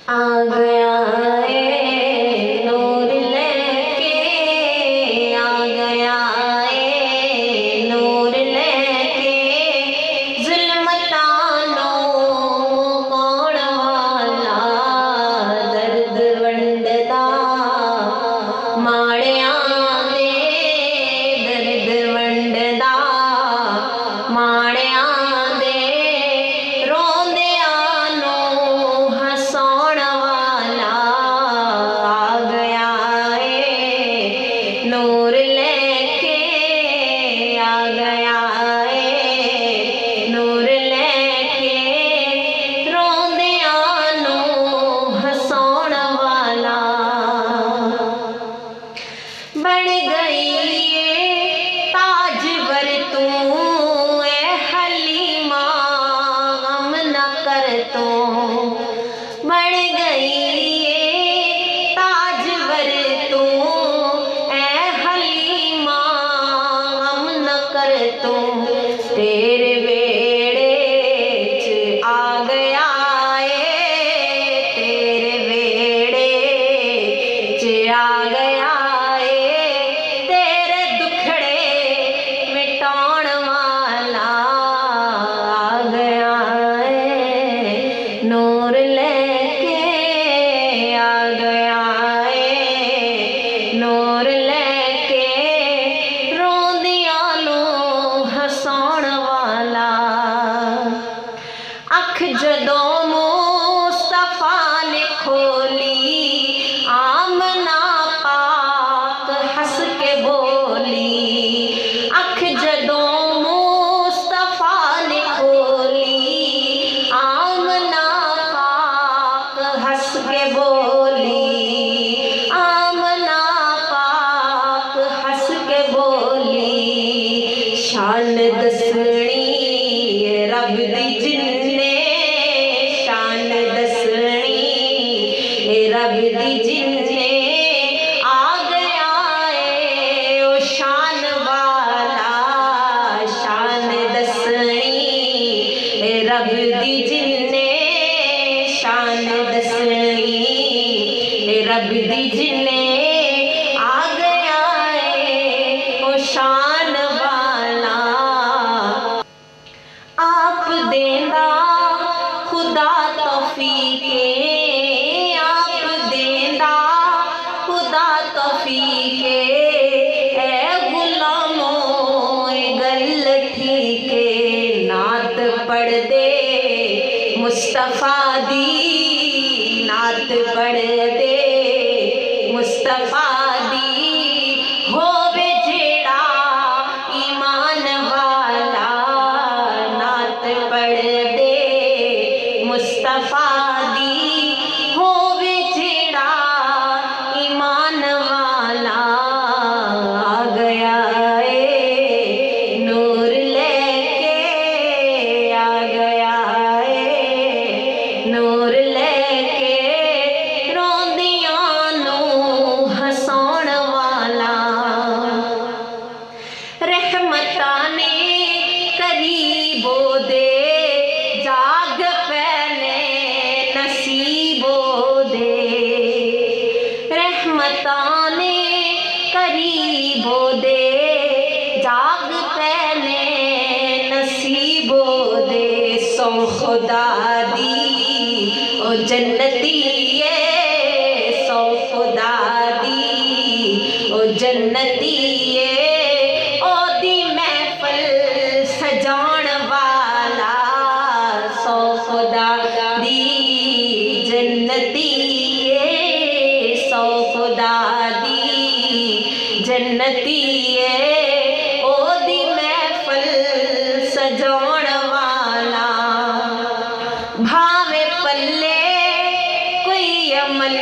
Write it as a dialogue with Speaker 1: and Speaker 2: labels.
Speaker 1: आ गया ए नूर लेके, आ गया ए नूर लेके, जुल्मतानो कौन वाला दर्द वंडदा माड़िया दे, दर्द वंडदा माड़िया दे, रोंदिया नो हसाउण वाला आ गया ए नूर लेके, आ गया ए नूर लेके, रोंदिया नो हसाउण वाला। बन गई ये ताजवर तू ए हलीमा, गम न कर तू। बन गई ये ताजवर तू ए हलीमा, गम न कर तू। तेरे बेड़े च आ गया ए, तेरे बेड़े च आ गया ए, तेरे दुखड़े मिटाउण वाला आ गया ए नूर लेके, आ गया ए नूर लेके, रोंदिया नो हसाउण वाला। अख जदों मुस्तफा ने खोली, आमना पाक हंस के बोली। अख जदों मुस्तफा ने खोली, आमना पाक हंस के बोली। आमना पाक हंस के बोली। शान दसनी रब दी जिन्ने, शान दसनी रब दी जिन्ने, आ गया ए ओ शान वाला। शान दसनी रब दी जिन्ने, शान दसनी रब दी जिन्ने, आ गया ए ओ शान वाला। आप देंदा खुदा तौफीके, आप देंदा खुदा तौफीके, ए गुलामों ए गल ठीके। नात पढ़ दे मुस्तफा दी, नात पढ़ दे मुस्तफा दी, होवे जेड़ा ईमान वाला। नात पढ़ दे मुस्तफा दी, होवे जेड़ा ईमान वाला आ गया ए नूर लेके, आ गया ए नूर लेके, रोंदिया नो हसाउण वाला। रहमता ने करीबो दे, जाग पैने नसीबो दे। रहमता ने करीबो दे, जाग पैने नसीबो दे। सौ खुदा दी ओ जन्नती ए, सौ खुदा दी ओ जन्नती ए, ओ दी महफिल सजाउण वाला। सौ खुदा दी जन्नती ए, सौ खुदा दी जन्नती ए, ओ दी महफिल सजाउण वाला। भावे पल्ले कोई अमल